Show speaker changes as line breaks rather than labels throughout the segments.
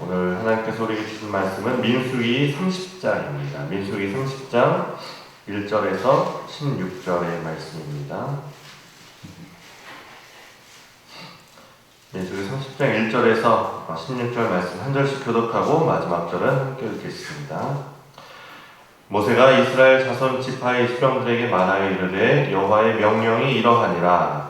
오늘 하나님께서 우리에게 주신 말씀은 민수기 30장입니다. 민수기 30장 1절에서 16절의 말씀입니다. 민수기 30장 1절에서 16절 말씀 한 절씩 교독하고 마지막 절은 함께 읽겠습니다. 모세가 이스라엘 자손 지파의 수령들에게 말하여 이르되 여호와의 명령이 이러하니라.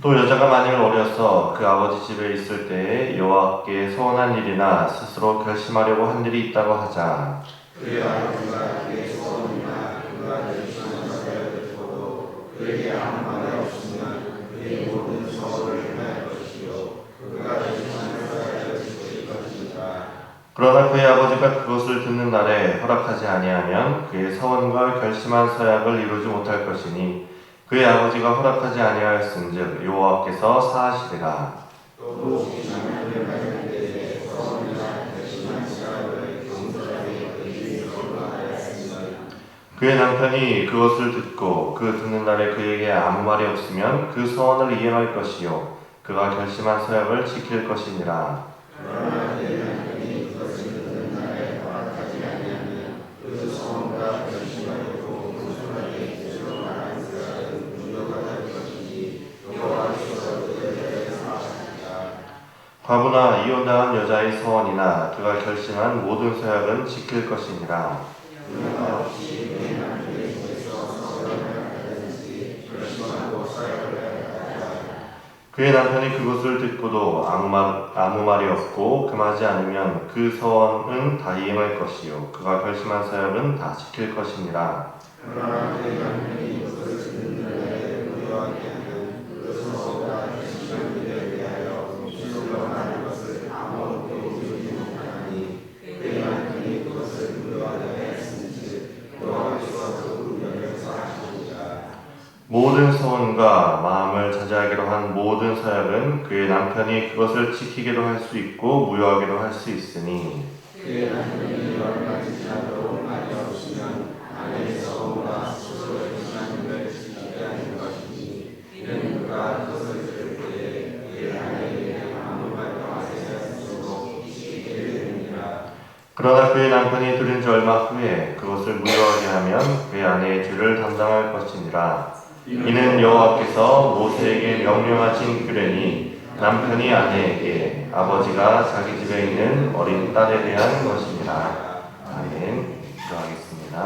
또 여자가 만일 어려서 그 아버지 집에 있을 때에 여호와께 소원한 일이나 스스로 결심하려고 한 일이 있다고 하자. 그의 아버지가 그의 소원이나 그가 결심한 사역을 듣고도 그에게 아무 말이 없으면 그의 모든 소원을 행할 것이요 그가 결심한 사역을 지킬 것이니라. 그러나 그의 아버지가 그것을 듣는 날에 허락하지 아니하면 그의 소원과 결심한 사역을 이루지 못할 것이니 그의 아버지가 허락하지 아니하였은즉 여호와께서 사하시리라. 그의 남편이 그것을 듣고 그 듣는 날에 그에게 아무 말이 없으면 그 소원을 이행할 것이요 그가 결심한 서약을 지킬 것이니라. 그러나 그의 남편이 그것을 듣는 날에 허락하지 아니하면 그 소원과 결심하려고 무수하게 계속 말한 서약은 무효가 될 것이니 여호와께서 그 여자의 사하시리라. 과부나 이혼당한 여자의 소원이나 그가 결심한 모든 서약은 지킬 것이니라. 그의 남편이 그것을 듣고도 아무 말이 없고 금하지 않으면 그 소원은 다 이행할 것이요 그가 결심한 사역은 다 지킬 것이니라. 그러나 그의 남편이 그것을 듣는 날에 무효하게 하면 그 소원과 결심한 일에 대하여 무실로 말한 것을 아무것도 이루지 못하니 그의 남편이 그것을 무효하게 했은즉 여호와께서 그 우연을 사하시리라. 모든 소원과 마음을 자제하기로 한 모든 서약은 그의 남편이 그것을 지키기도 할 수 있고 무효하기도 할 수 있으니 그의 남편이 얼마 지나도 말이 없으면 아내의 소원과 스스로 결심한 일을 지키게 하는 것이니 이는 그가 그것을 들을 때에 그의 아내에게 아무 말도 하지 않도록 지키게 되느니라. 그러나 그의 남편이 들은 지 얼마 후에 그것을 무효하게 하면 그의 아내의 죄를 담당할 것이니라. 이는 여호와께서 모세에게 명령하신 규례니 남편이 아내에게 아버지가 자기 집에 있는 어린 딸에 대한 것이니라. 아멘. 기도하겠습니다.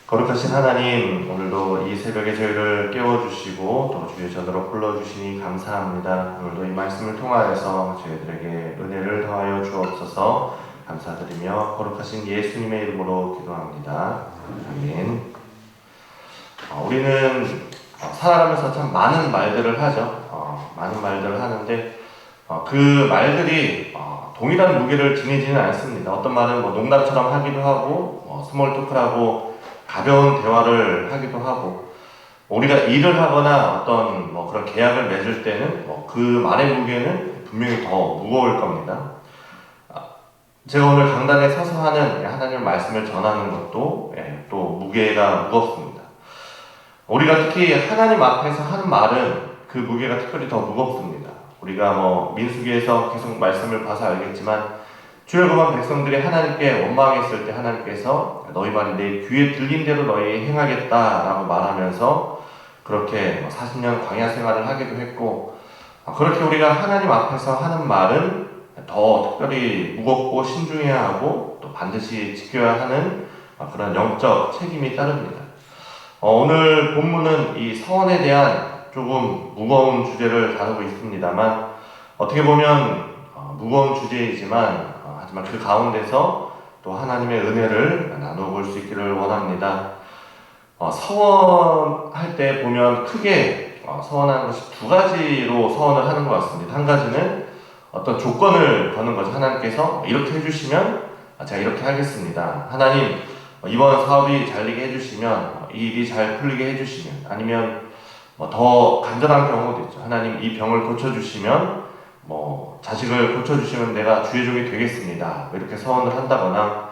거룩하신 하나님, 오늘도 이 새벽에 저희를 깨워주시고 또 주의 전으로 불러주시니 감사합니다. 오늘도 이 말씀을 통하여서 저희들에게 은혜를 더하여 주옵소서. 감사드리며 거룩하신 예수님의 이름으로 기도합니다. 아멘. 우리는 살아가면서 참 많은 말들을 하죠. 많은 말들을 하는데 그 말들이 동일한 무게를 지니지는 않습니다. 어떤 말은 농담처럼 하기도 하고 스몰 토크라고 가벼운 대화를 하기도 하고 우리가 일을 하거나 어떤 그런 계약을 맺을 때는 그 말의 무게는 분명히 더 무거울 겁니다. 제가 오늘 강단에 서서 하는 하나님의 말씀을 전하는 것도 또 무게가 무겁습니다. 우리가 특히 하나님 앞에서 하는 말은 그 무게가 특별히 더 무겁습니다. 우리가 민수기에서 계속 말씀을 봐서 알겠지만 출애굽한 백성들이 하나님께 원망했을 때 하나님께서 너희 말이 내 귀에 들린 대로 너희 행하겠다라고 말하면서 그렇게 40년 광야 생활을 하기도 했고 그렇게 우리가 하나님 앞에서 하는 말은 더 특별히 무겁고 신중해야 하고 또 반드시 지켜야 하는 그런 영적 책임이 따릅니다. 오늘 본문은 이 서원에 대한 조금 무거운 주제를 다루고 있습니다만 어떻게 보면 무거운 주제이지만 하지만 그 가운데서 또 하나님의 은혜를 나눠볼 수 있기를 원합니다. 서원할 때 보면 크게 서원하는 것이 두 가지로 서원을 하는 것 같습니다. 한 가지는 어떤 조건을 거는 거죠. 하나님께서 이렇게 해주시면 제가 이렇게 하겠습니다. 하나님 이번 사업이 잘 되게 해주시면 이 일이 잘 풀리게 해주시면 아니면 더 간절한 경우도 있죠. 하나님 이 병을 고쳐주시면 자식을 고쳐주시면 내가 주의 종이 되겠습니다. 이렇게 서원을 한다거나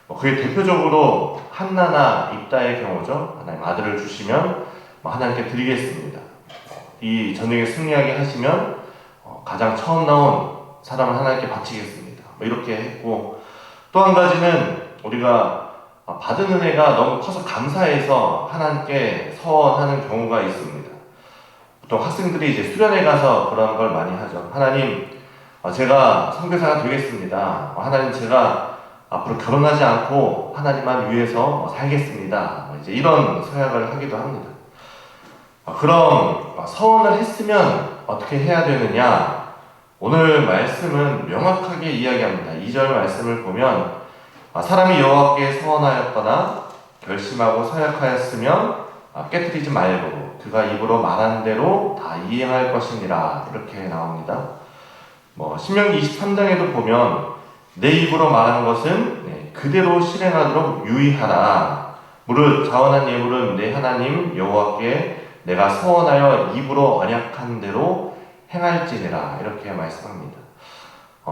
그게 대표적으로 한나나 입다의 경우죠. 하나님 아들을 주시면 하나님께 드리겠습니다. 이 전쟁에 승리하게 하시면 가장 처음 나온 사람을 하나님께 바치겠습니다. 이렇게 했고, 또 한 가지는 우리가 받은 은혜가 너무 커서 감사해서 하나님께 서원하는 경우가 있습니다. 보통 학생들이 이제 수련회 가서 그런 걸 많이 하죠. 하나님, 제가 선교사가 되겠습니다. 하나님, 제가 앞으로 결혼하지 않고 하나님만 위해서 살겠습니다. 이제 이런 서약을 하기도 합니다. 그럼 서원을 했으면 어떻게 해야 되느냐? 오늘 말씀은 명확하게 이야기합니다. 2절 말씀을 보면 사람이 여호와께 서원하였거나 결심하고 서약하였으면 깨뜨리지 말고 그가 입으로 말한 대로 다 이행할 것이니라, 이렇게 나옵니다. 신명기 23장에도 보면 내 입으로 말한 것은 그대로 실행하도록 유의하라. 무릇 자원한 예물은 내 하나님 여호와께 내가 서원하여 입으로 언약한 대로 행할지니라, 이렇게 말씀합니다.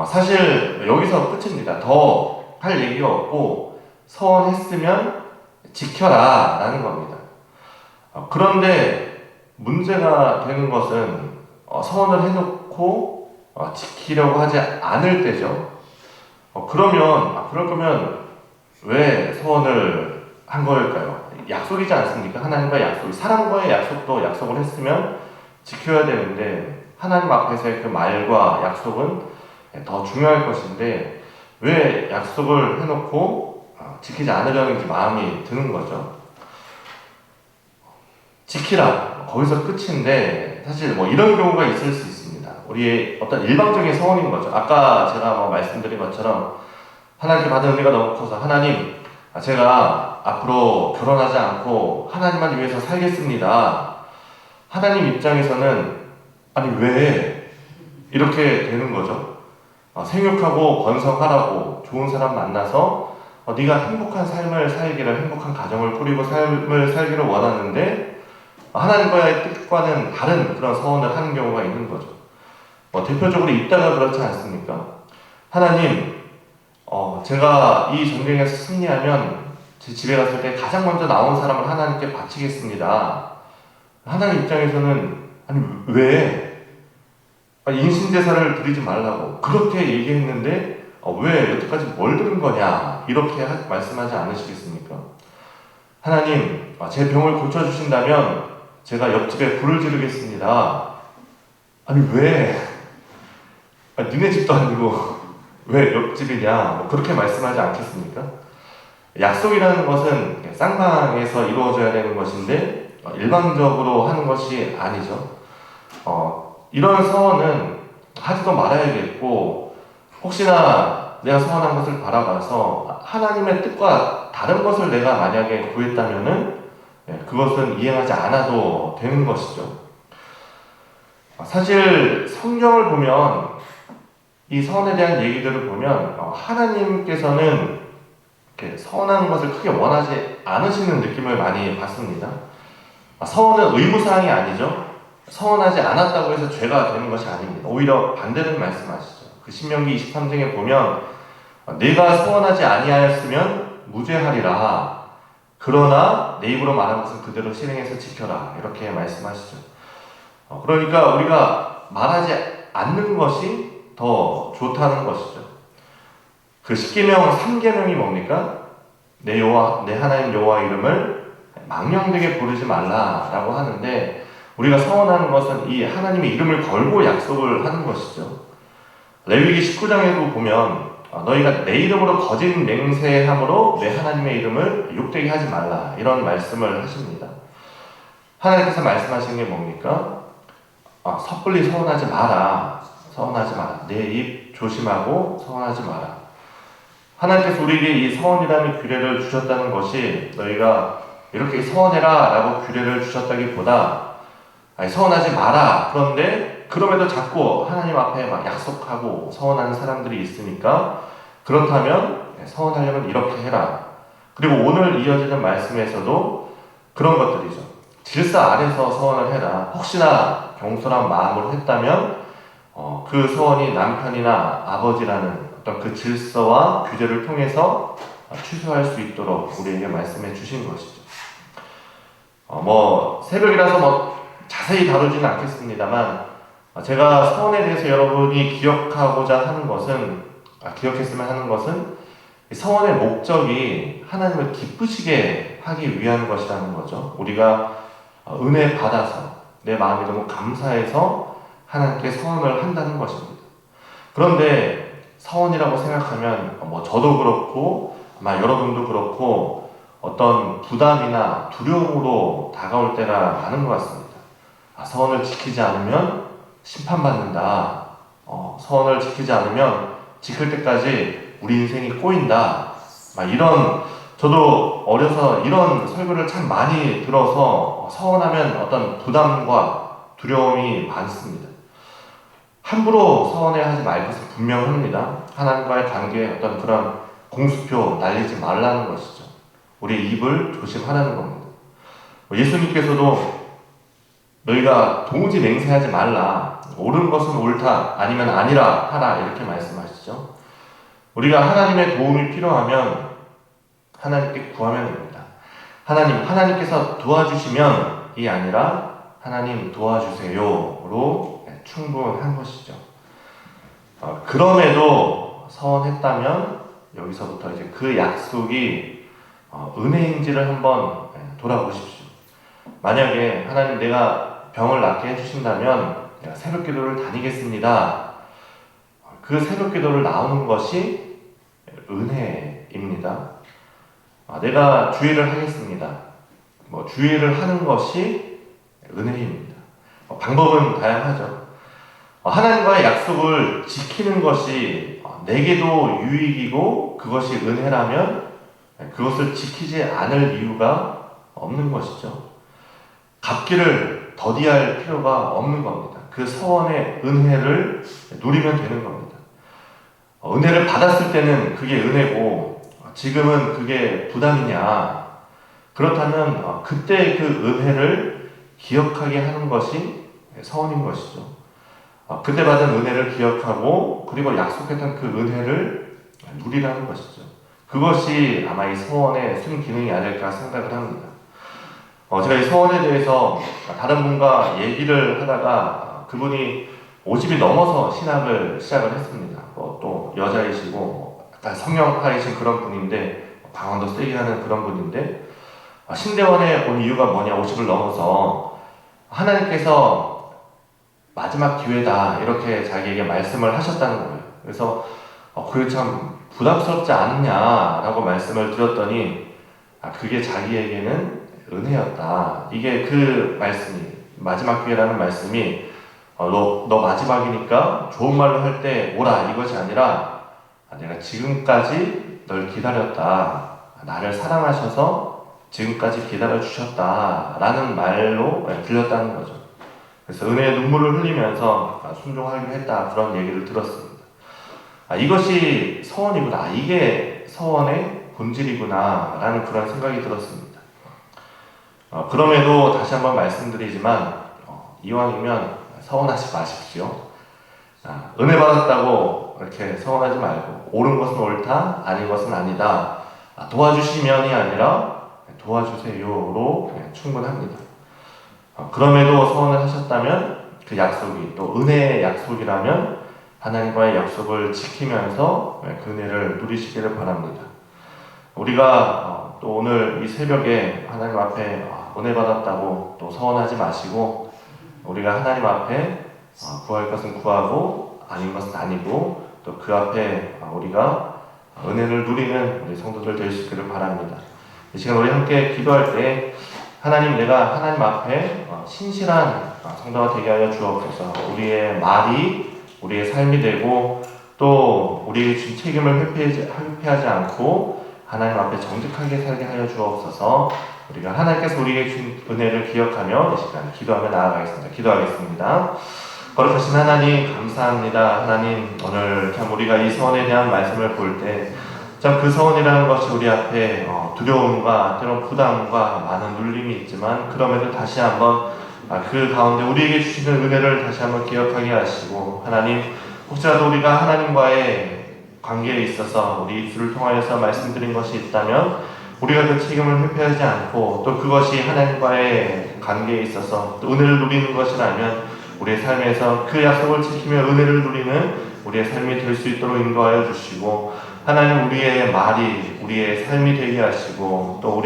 사실 여기서 끝입니다. 더 할 얘기가 없고 서원했으면 지켜라 라는 겁니다. 그런데 문제가 되는 것은 서원을 해놓고 지키려고 하지 않을 때죠. 그럴 거면 왜 서원을 한 걸까요? 약속이지 않습니까? 하나님과 약속, 사람과의 약속도 약속을 했으면 지켜야 되는데 하나님 앞에서의 그 말과 약속은 더 중요할 것인데 왜 약속을 해놓고 지키지 않으려는지 마음이 드는 거죠. 지키라, 거기서 끝인데 사실 이런 경우가 있을 수 있습니다. 우리의 어떤 일방적인 서원인 거죠. 아까 제가 말씀드린 것처럼 하나님께 받은 은혜가 너무 커서 하나님, 제가 앞으로 결혼하지 않고 하나님만 위해서 살겠습니다. 하나님 입장에서는 아니 왜 이렇게 되는 거죠? 생육하고 번성하라고 좋은 사람 만나서 네가 행복한 삶을 살기를, 행복한 가정을 꾸리고 삶을 살기를 원하는데 하나님과의 뜻과는 다른 그런 서원을 하는 경우가 있는 거죠. 대표적으로 입다가 그렇지 않습니까? 하나님, 제가 이 전쟁에서 승리하면 제 집에 갔을 때 가장 먼저 나온 사람을 하나님께 바치겠습니다. 하나님 입장에서는 아니 왜 인신제사를 드리지 말라고 그렇게 얘기했는데 왜 여태까지 뭘 들은 거냐, 이렇게 말씀하지 않으시겠습니까? 하나님, 제 병을 고쳐주신다면 제가 옆집에 불을 지르겠습니다. 아니 왜? 니네 집도 아니고 왜 옆집이냐, 그렇게 말씀하지 않겠습니까? 약속이라는 것은 쌍방에서 이루어져야 되는 것인데 일방적으로 하는 것이 아니죠. 이런 서원은 하지도 말아야겠고, 혹시나 내가 서원한 것을 바라봐서 하나님의 뜻과 다른 것을 내가 만약에 구했다면은 그것은 이행하지 않아도 되는 것이죠. 사실 성경을 보면 이 서원에 대한 얘기들을 보면 하나님께서는 이렇게 서원하는 것을 크게 원하지 않으시는 느낌을 많이 받습니다. 서원은 의무사항이 아니죠. 서원하지 않았다고 해서 죄가 되는 것이 아닙니다. 오히려 반대를 말씀하시죠. 그 신명기 23장에 보면 내가 서원하지 아니하였으면 무죄하리라. 그러나 내 입으로 말한 것은 그대로 실행해서 지켜라. 이렇게 말씀하시죠. 그러니까 우리가 말하지 않는 것이 더 좋다는 것이죠. 그 10계명 3계명이 뭡니까? 내 하나님 여호와 이름을 망령되게 부르지 말라라고 하는데, 우리가 서원하는 것은 이 하나님의 이름을 걸고 약속을 하는 것이죠. 레위기 19장에도 보면 너희가 내 이름으로 거짓 맹세함으로 내 하나님의 이름을 욕되게 하지 말라, 이런 말씀을 하십니다. 하나님께서 말씀하시는 게 뭡니까? 섣불리 서원하지 마라. 서원하지 마라. 내 입 조심하고 서원하지 마라. 하나님께서 우리에게 이 서원이라는 규례를 주셨다는 것이 너희가 이렇게 서원해라 라고 규례를 주셨다기보다 서원하지 마라. 그런데 그럼에도 자꾸 하나님 앞에 약속하고 서원하는 사람들이 있으니까, 그렇다면 서원하려면 이렇게 해라. 그리고 오늘 이어지는 말씀에서도 그런 것들이죠. 질서 아래서 서원을 해라. 혹시나 경솔한 마음으로 했다면 그 서원이 남편이나 아버지라는 어떤 그 질서와 규제를 통해서 취소할 수 있도록 우리에게 말씀해 주신 것이죠. 새벽이라서 자세히 다루지는 않겠습니다만, 제가 서원에 대해서 여러분이 기억하고자 하는 것은, 기억했으면 하는 것은, 서원의 목적이 하나님을 기쁘시게 하기 위한 것이라는 거죠. 우리가 은혜 받아서 내 마음이 너무 감사해서 하나님께 서원을 한다는 것입니다. 그런데 서원이라고 생각하면 저도 그렇고 아마 여러분도 그렇고 어떤 부담이나 두려움으로 다가올 때가 많은 것 같습니다. 서원을 지키지 않으면 심판받는다. 서원을 지키지 않으면 지킬 때까지 우리 인생이 꼬인다. 저도 어려서 이런 설교를 참 많이 들어서 서원하면 어떤 부담과 두려움이 많습니다. 함부로 서원해야 하지 말 것은 분명합니다. 하나님과의 관계에 어떤 그런 공수표 날리지 말라는 것이죠. 우리의 입을 조심하라는 겁니다. 예수님께서도 너희가 도무지 맹세하지 말라. 옳은 것은 옳다. 아니면 아니라 하라. 이렇게 말씀하시죠. 우리가 하나님의 도움이 필요하면 하나님께 구하면 됩니다. 하나님께서 도와주시면이 아니라 하나님 도와주세요로 충분한 것이죠. 그럼에도 서원했다면 여기서부터 이제 그 약속이 은혜인지를 한번 돌아보십시오. 만약에 하나님 내가 병을 낫게 해주신다면 내가 새벽 기도를 다니겠습니다. 그 새벽 기도를 나오는 것이 은혜입니다. 내가 주의를 하겠습니다. 주의를 하는 것이 은혜입니다. 방법은 다양하죠. 하나님과의 약속을 지키는 것이 내게도 유익이고 그것이 은혜라면 그것을 지키지 않을 이유가 없는 것이죠. 갚기를 더디할 필요가 없는 겁니다. 그 서원의 은혜를 누리면 되는 겁니다. 은혜를 받았을 때는 그게 은혜고 지금은 그게 부담이냐? 그렇다면 그때 그 은혜를 기억하게 하는 것이 서원인 것이죠. 그때 받은 은혜를 기억하고 그리고 약속했던 그 은혜를 누리라는 것이죠. 그것이 아마 이 서원의 순기능이 아닐까 생각을 합니다. 제가 이 서원에 대해서 다른 분과 얘기를 하다가 그분이 50이 넘어서 신학을 시작을 했습니다. 또 여자이시고 약간 성령파이신 그런 분인데 방언도 세게 하는 그런 분인데 신대원에 온 이유가 뭐냐, 50을 넘어서 하나님께서 마지막 기회다 이렇게 자기에게 말씀을 하셨다는 거예요. 그래서 그게 참 부담스럽지 않느냐라고 말씀을 드렸더니 그게 자기에게는 은혜였다. 이게 그 말씀이, 마지막 기회라는 말씀이 너 마지막이니까 좋은 말로 할 때 오라 이것이 아니라 내가 지금까지 널 기다렸다. 나를 사랑하셔서 지금까지 기다려주셨다 라는 말로 들렸다는 거죠. 그래서 은혜의 눈물을 흘리면서 순종하기로 했다, 그런 얘기를 들었습니다. 이것이 서원이구나, 이게 서원의 본질이구나 라는 그런 생각이 들었습니다. 그럼에도 다시 한번 말씀드리지만 이왕이면 서원하지 마십시오. 은혜 받았다고 이렇게 서원하지 말고 옳은 것은 옳다, 아닌 것은 아니다. 도와주시면이 아니라 도와주세요로 충분합니다. 그럼에도 서원을 하셨다면 그 약속이 또 은혜의 약속이라면 하나님과의 약속을 지키면서 그 은혜를 누리시기를 바랍니다. 우리가 또 오늘 이 새벽에 하나님 앞에 은혜 받았다고 또 서원하지 마시고 우리가 하나님 앞에 구할 것은 구하고 아닌 것은 아니고 또 그 앞에 우리가 은혜를 누리는 우리 성도들 될 수 있기를 바랍니다. 이 시간 우리 함께 기도할 때 하나님, 내가 하나님 앞에 신실한 성도가 되게 하여 주옵소서. 우리의 말이 우리의 삶이 되고 또 우리의 준 책임을 회피하지 않고 하나님 앞에 정직하게 살게 하여 주옵소서. 우리가 하나님께서 우리에게 준 은혜를 기억하며 이 시간 기도하며 나아가겠습니다. 기도하겠습니다. 거룩하신 하나님, 감사합니다. 하나님, 오늘 참 우리가 이 서원에 대한 말씀을 볼 때 참 그 서원이라는 것이 우리 앞에 두려움과 때론 부담과 많은 눌림이 있지만 그럼에도 다시 한번 그 가운데 우리에게 주시는 은혜를 다시 한번 기억하게 하시고, 하나님, 혹시라도 우리가 하나님과의 관계에 있어서 우리 입술을 통하여서 말씀드린 것이 있다면 우리가 그 책임을 회피하지 않고 또 그것이 하나님과의 관계에 있어서 또 은혜를 누리는 것이라면 우리의 삶에서 그 약속을 지키며 은혜를 누리는 우리의 삶이 될 수 있도록 인도하여 주시고 하나님 우리의 말이 우리의 삶이 되게 하시고 또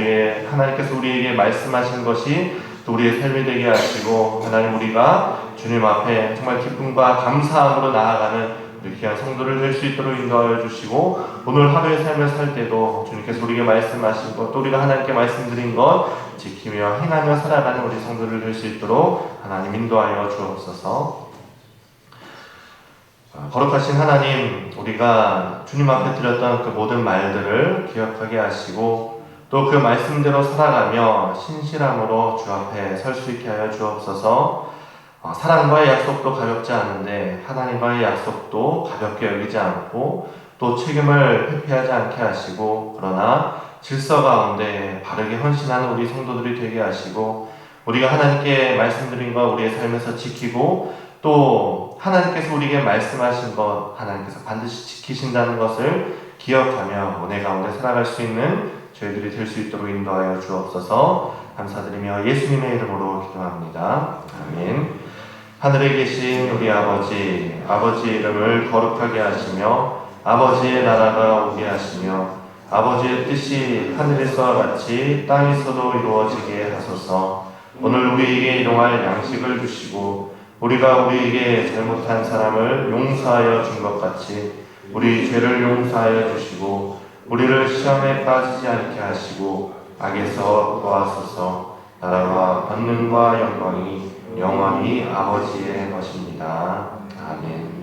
하나님께서 우리에게 말씀하신 것이 또 우리의 삶이 되게 하시고 하나님 우리가 주님 앞에 정말 기쁨과 감사함으로 나아가는 우리 귀한 성도를 될 수 있도록 인도하여 주시고 오늘 하루의 삶을 살 때도 주님께서 우리에게 말씀하신 것 또 우리가 하나님께 말씀드린 것 지키며 행하며 살아가는 우리 성도를 될 수 있도록 하나님 인도하여 주옵소서. 거룩하신 하나님, 우리가 주님 앞에 드렸던 그 모든 말들을 기억하게 하시고 또 그 말씀대로 살아가며 신실함으로 주 앞에 설 수 있게 하여 주옵소서. 사랑과의 약속도 가볍지 않은데 하나님과의 약속도 가볍게 여기지 않고 또 책임을 회피하지 않게 하시고 그러나 질서 가운데 바르게 헌신하는 우리 성도들이 되게 하시고 우리가 하나님께 말씀드린 것 우리의 삶에서 지키고 또 하나님께서 우리에게 말씀하신 것 하나님께서 반드시 지키신다는 것을 기억하며 은혜 가운데 살아갈 수 있는 저희들이 될 수 있도록 인도하여 주옵소서. 감사드리며 예수님의 이름으로 기도합니다. 아멘. 하늘에 계신 우리 아버지, 아버지의 이름을 거룩하게 하시며 아버지의 나라가 오게 하시며 아버지의 뜻이 하늘에서와 같이 땅에서도 이루어지게 하소서. 오늘 우리에게 일용할 양식을 주시고 우리가 우리에게 잘못한 사람을 용서하여 준 것 같이 우리 죄를 용서하여 주시고 우리를 시험에 빠지지 않게 하시고 악에서 구하소서. 나라와 권능과 영광이 영원히 아버지의 것입니다. 아멘.